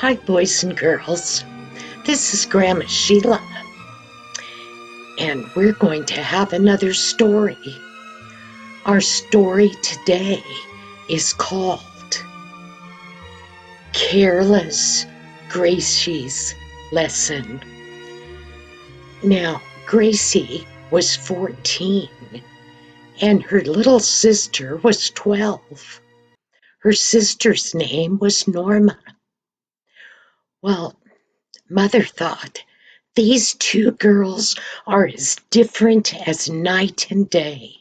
Hi, boys and girls. This is Grandma Sheilla, and we're going to have another story. Our story today is called Careless, Gracie's Lesson. Now, Gracie was 14, and her little sister was 12. Her sister's name was Norma. Well, Mother thought, these two girls are as different as night and day,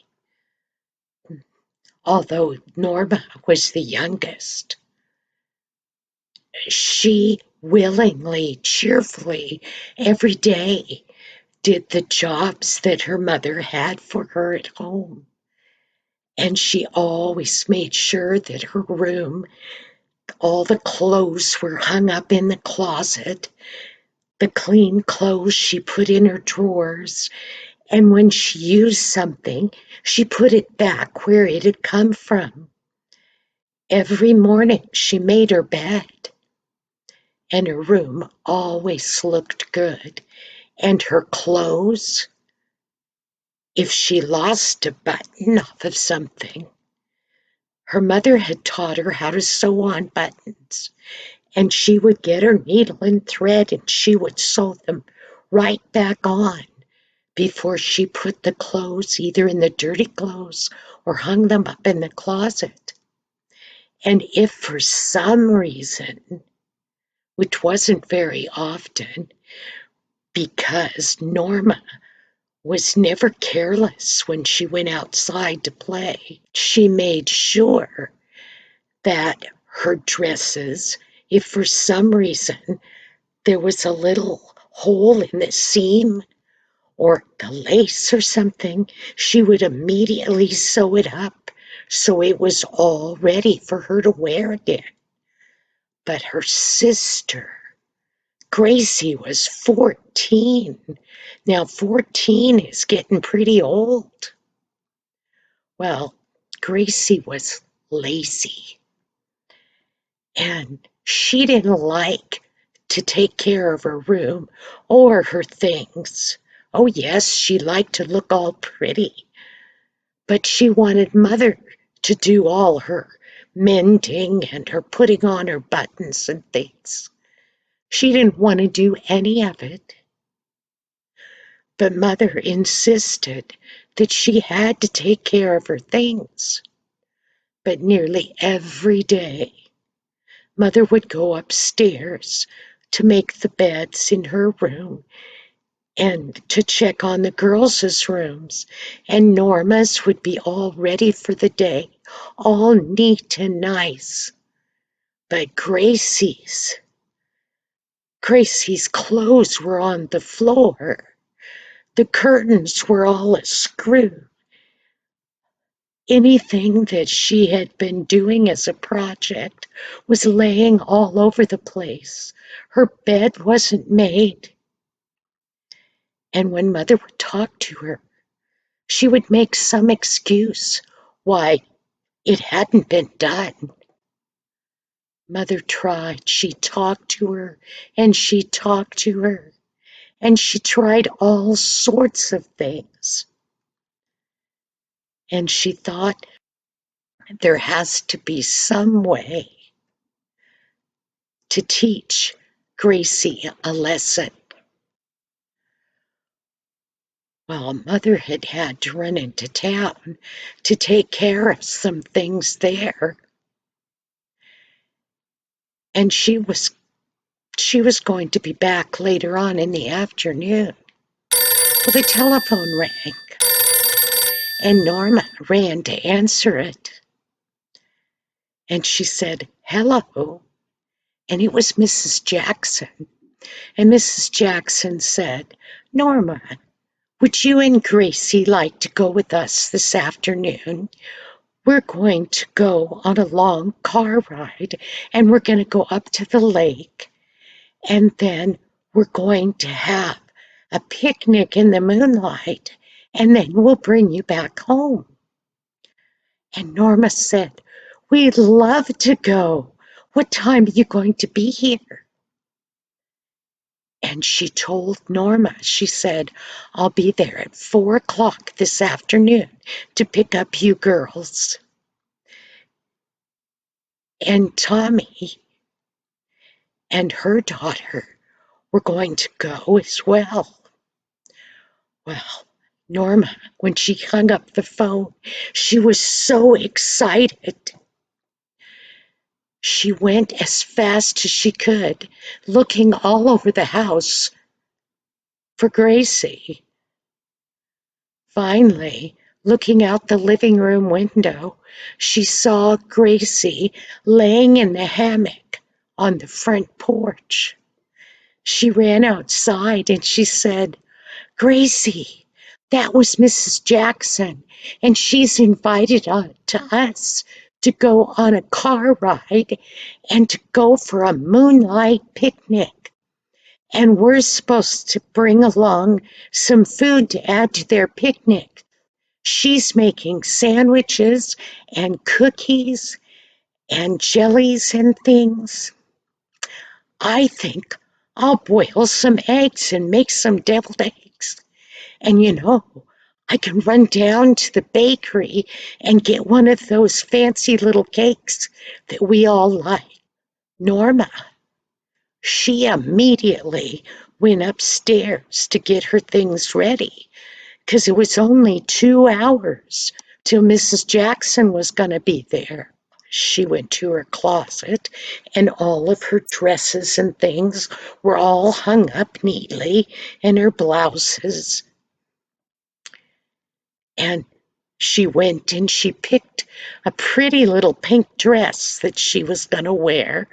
although Norma was the youngest. She willingly, cheerfully, every day did the jobs that her mother had for her at home. And she always made sure that her room, all the clothes were hung up in the closet. The clean clothes she put in her drawers, and when she used something, she put it back where it had come from. Every morning she made her bed, and her room always looked good. And her clothes, if she lost a button off of something, her mother had taught her how to sew on buttons, and she would get her needle and thread and she would sew them right back on before she put the clothes either in the dirty clothes or hung them up in the closet. And if for some reason, which wasn't very often, because Norma was never careless when she went outside to play, she made sure that her dresses, if for some reason there was a little hole in the seam or the lace or something, she would immediately sew it up so it was all ready for her to wear again. But her sister, Gracie, was 14. Now, 14 is getting pretty old. Well, Gracie was lazy, and she didn't like to take care of her room or her things. Oh, yes, she liked to look all pretty, but she wanted Mother to do all her mending and her putting on her buttons and things. She didn't want to do any of it. But Mother insisted that she had to take care of her things. But nearly every day, Mother would go upstairs to make the beds in her room and to check on the girls' rooms, and Norma's would be all ready for the day, all neat and nice. But Gracie's clothes were on the floor. The curtains were all askew. Anything that she had been doing as a project was laying all over the place. Her bed wasn't made. And when Mother would talk to her, she would make some excuse why it hadn't been done. Mother tried. She talked to her, and she talked to her, and she tried all sorts of things. And she thought, there has to be some way to teach Gracie a lesson. Well, Mother had had to run into town to take care of some things there, and she was going to be back later on in the afternoon. Well, the telephone rang, and Norma ran to answer it, and she said, "Hello," and it was Mrs. Jackson. And Mrs. Jackson said, "Norma, would you and Gracie like to go with us this afternoon? We're going to go on a long car ride, and we're going to go up to the lake, and then we're going to have a picnic in the moonlight, and then we'll bring you back home." And Norma said, "We'd love to go. What time are you going to be here?" And she told Norma, she said, I'll be there at 4 o'clock this afternoon to pick up you girls. And Tommy and her daughter were going to go as well. Well, Norma, when she hung up the phone, she was so excited. She went as fast as she could, looking all over the house for Gracie. Finally, looking out the living room window, she saw Gracie laying in the hammock on the front porch. She ran outside and she said, Gracie, that was Mrs. Jackson, and she's invited us to go on a car ride and to go for a moonlight picnic. And we're supposed to bring along some food to add to their picnic. She's making sandwiches and cookies and jellies and things. I think I'll boil some eggs and make some deviled eggs. And I can run down to the bakery and get one of those fancy little cakes that we all like. Norma, she immediately went upstairs to get her things ready because it was only 2 hours till Mrs. Jackson was going to be there. She went to her closet, and all of her dresses and things were all hung up neatly, and her blouses. And she went and she picked a pretty little pink dress that she was going to wear.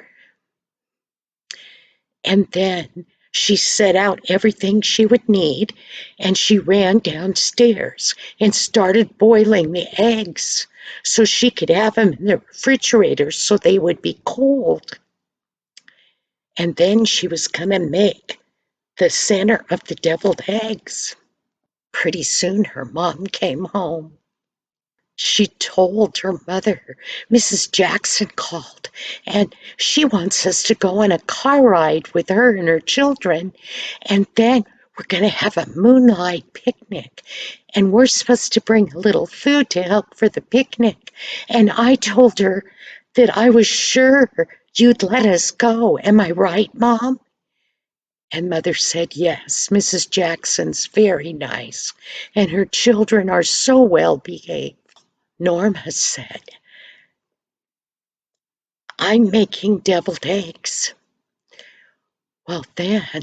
And then she set out everything she would need, and she ran downstairs and started boiling the eggs so she could have them in the refrigerator so they would be cold. And then she was going to make the center of the deviled eggs. Pretty soon her mom came home. She told her mother, Mrs. Jackson called, and she wants us to go on a car ride with her and her children, and then we're going to have a moonlight picnic, and we're supposed to bring a little food to help for the picnic. And I told her that I was sure you'd let us go. Am I right, Mom? And Mother said, yes, Mrs. Jackson's very nice, and her children are so well behaved. Norma said, I'm making deviled eggs. Well, then,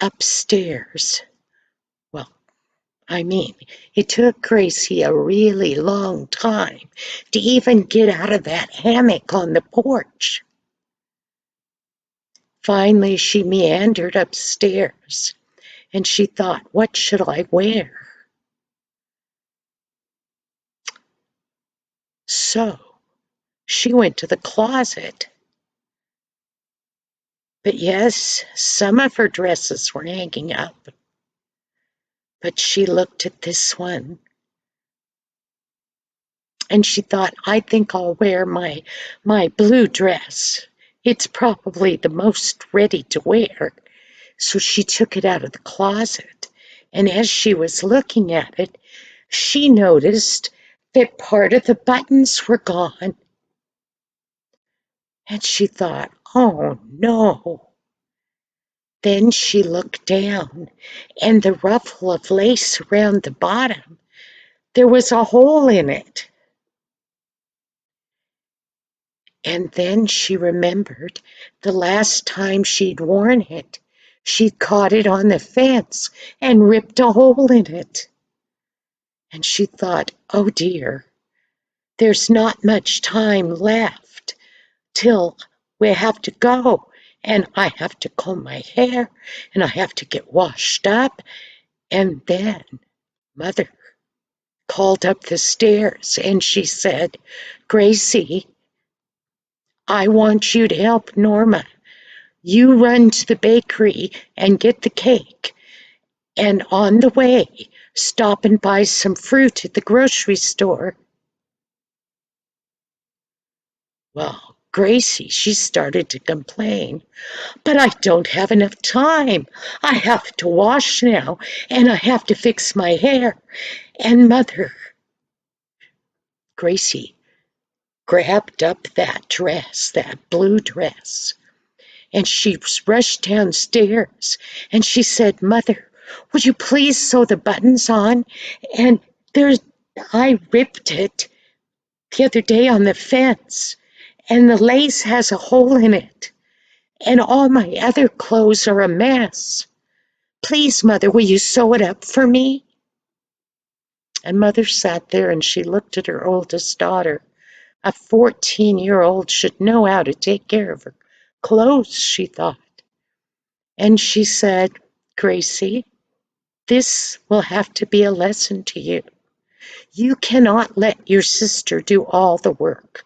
upstairs, well, it took Gracie a really long time to even get out of that hammock on the porch. Finally, she meandered upstairs, and she thought, what should I wear? So she went to the closet. But yes, some of her dresses were hanging up. But she looked at this one and she thought, I think I'll wear my blue dress. It's probably the most ready to wear. So she took it out of the closet. And as she was looking at it, she noticed that part of the buttons were gone. And she thought, oh no. Then she looked down, and the ruffle of lace around the bottom, there was a hole in it. And then she remembered the last time she'd worn it, she'd caught it on the fence and ripped a hole in it. And she thought, oh dear, there's not much time left till we have to go, and I have to comb my hair, and I have to get washed up. And then Mother called up the stairs and she said, Gracie, I want you to help Norma. You run to the bakery and get the cake, and on the way, stop and buy some fruit at the grocery store. Well, Gracie, she started to complain. But I don't have enough time. I have to wash now, and I have to fix my hair. And Mother, Gracie grabbed up that dress, that blue dress, and she rushed downstairs and she said, Mother, would you please sew the buttons on? And there's, I ripped it the other day on the fence, and the lace has a hole in it, and all my other clothes are a mess. Please, Mother, will you sew it up for me? And Mother sat there and she looked at her oldest daughter. A 14-year-old should know how to take care of her clothes, she thought. And she said, Gracie, this will have to be a lesson to you. You cannot let your sister do all the work.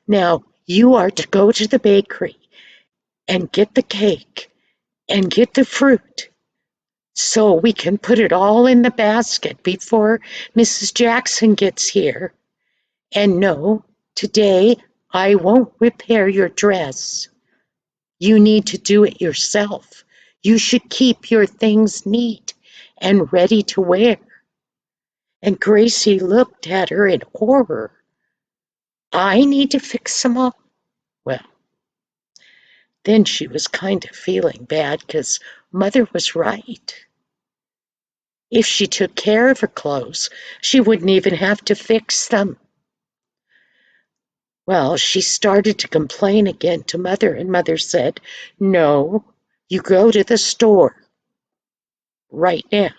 Now, you are to go to the bakery and get the cake and get the fruit so we can put it all in the basket before Mrs. Jackson gets here. And no, today I won't repair your dress. You need to do it yourself. You should keep your things neat and ready to wear. And Gracie looked at her in horror. I need to fix them all? Well, then she was kind of feeling bad because Mother was right. If she took care of her clothes, she wouldn't even have to fix them. Well, she started to complain again to Mother, and Mother said, no, you go to the store right now.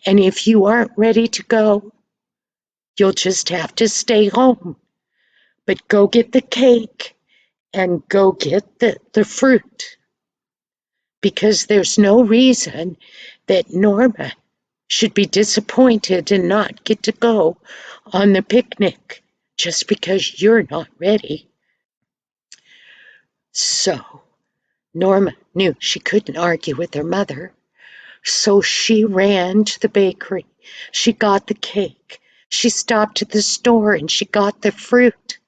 And if you aren't ready to go, you'll just have to stay home. But go get the cake and go get the fruit. Because there's no reason that Norma should be disappointed and not get to go on the picnic just because you're not ready. So Norma knew she couldn't argue with her mother. So she ran to the bakery. She got the cake. She stopped at the store and she got the fruit.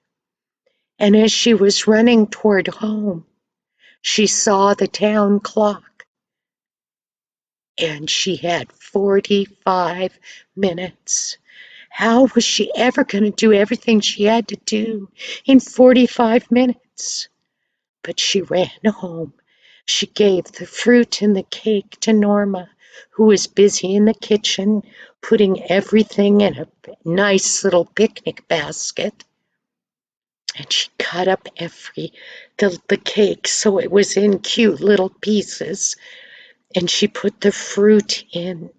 And as she was running toward home, she saw the town clock. And she had 45 minutes. How was she ever going to do everything she had to do in 45 minutes? But she ran home. She gave the fruit and the cake to Norma, who was busy in the kitchen putting everything in a nice little picnic basket. And she cut up the cake so it was in cute little pieces. And she put the fruit in.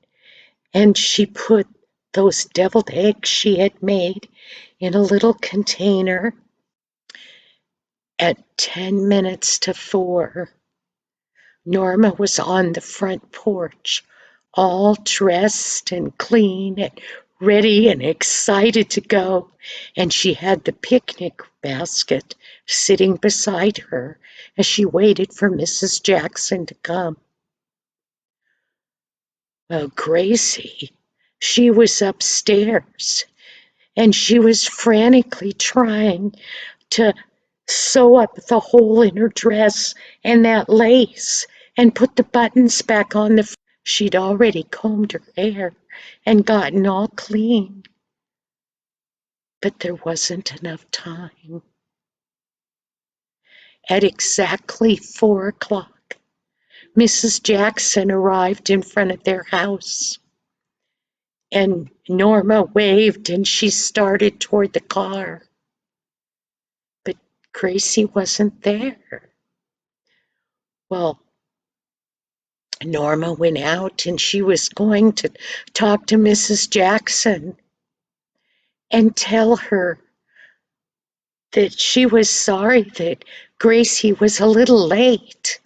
And she put those deviled eggs she had made in a little container. At 10 minutes to 4, Norma was on the front porch, all dressed and clean and ready and excited to go, and she had the picnic basket sitting beside her as she waited for Mrs. Jackson to come. Well, Gracie, she was upstairs, and she was frantically trying to sew up the hole in her dress and that lace and put the buttons back on the. She'd already combed her hair and gotten all clean, but there wasn't enough time. At exactly 4 o'clock, Mrs. Jackson arrived in front of their house, and Norma waved and she started toward the car. But Gracie wasn't there. Well, Norma went out and she was going to talk to Mrs. Jackson and tell her that she was sorry that Gracie was a little late.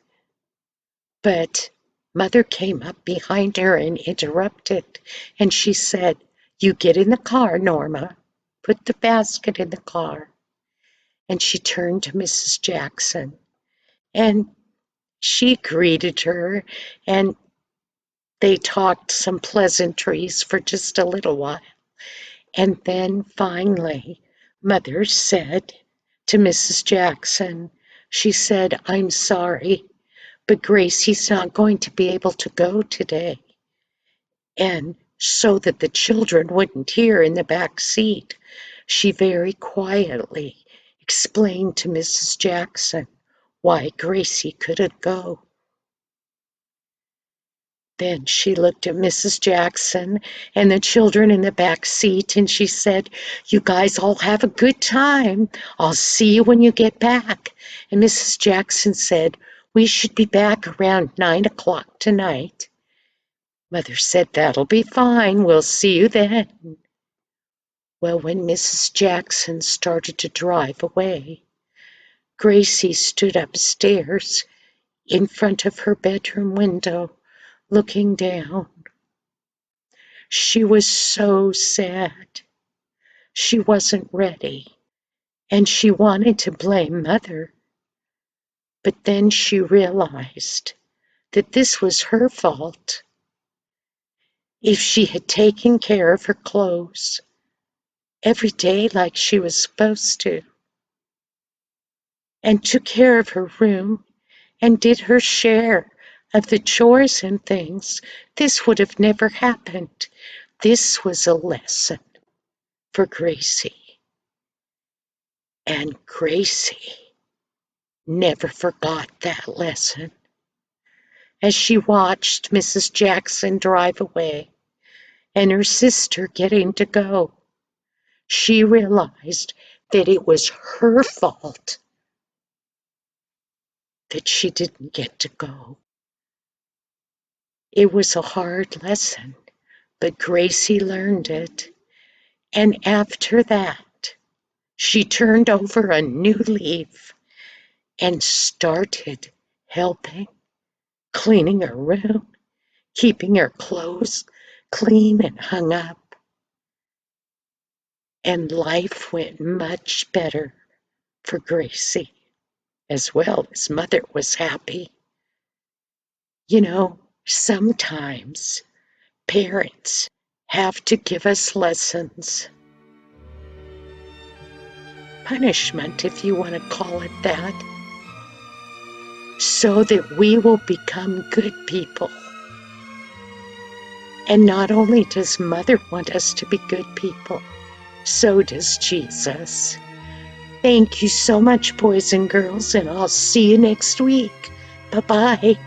But Mother came up behind her and interrupted, and she said, you get in the car, Norma. Put the basket in the car. And she turned to Mrs. Jackson, and she greeted her, and they talked some pleasantries for just a little while. And then finally, Mother said To Mrs. Jackson, she said, "I'm sorry, but Gracie's not going to be able to go today." And so that the children wouldn't hear in the back seat, she very quietly explained to Mrs. Jackson why Gracie couldn't go. Then she looked at Mrs. Jackson and the children in the back seat and she said, "You guys all have a good time. I'll see you when you get back." And Mrs. Jackson said, "We should be back around 9 o'clock tonight." Mother said, "That'll be fine. We'll see you then." Well, when Mrs. Jackson started to drive away, Gracie stood upstairs in front of her bedroom window, looking down. She was so sad. She wasn't ready, and she wanted to blame Mother. But then she realized that this was her fault. If she had taken care of her clothes every day like she was supposed to, and took care of her room, and did her share of the chores and things, this would have never happened. This was a lesson for Gracie. And Gracie never forgot that lesson. As she watched Mrs. Jackson drive away and her sister getting to go, she realized that it was her fault that she didn't get to go. It was a hard lesson, but Gracie learned it. And after that, she turned over a new leaf and started helping, cleaning her room, keeping her clothes clean and hung up. And life went much better for Gracie, as well as Mother was happy. You know, sometimes parents have to give us lessons, punishment if you want to call it that, so that we will become good people. And not only does Mother want us to be good people, so does Jesus. Thank you so much, boys and girls, and I'll see you next week. Bye-bye.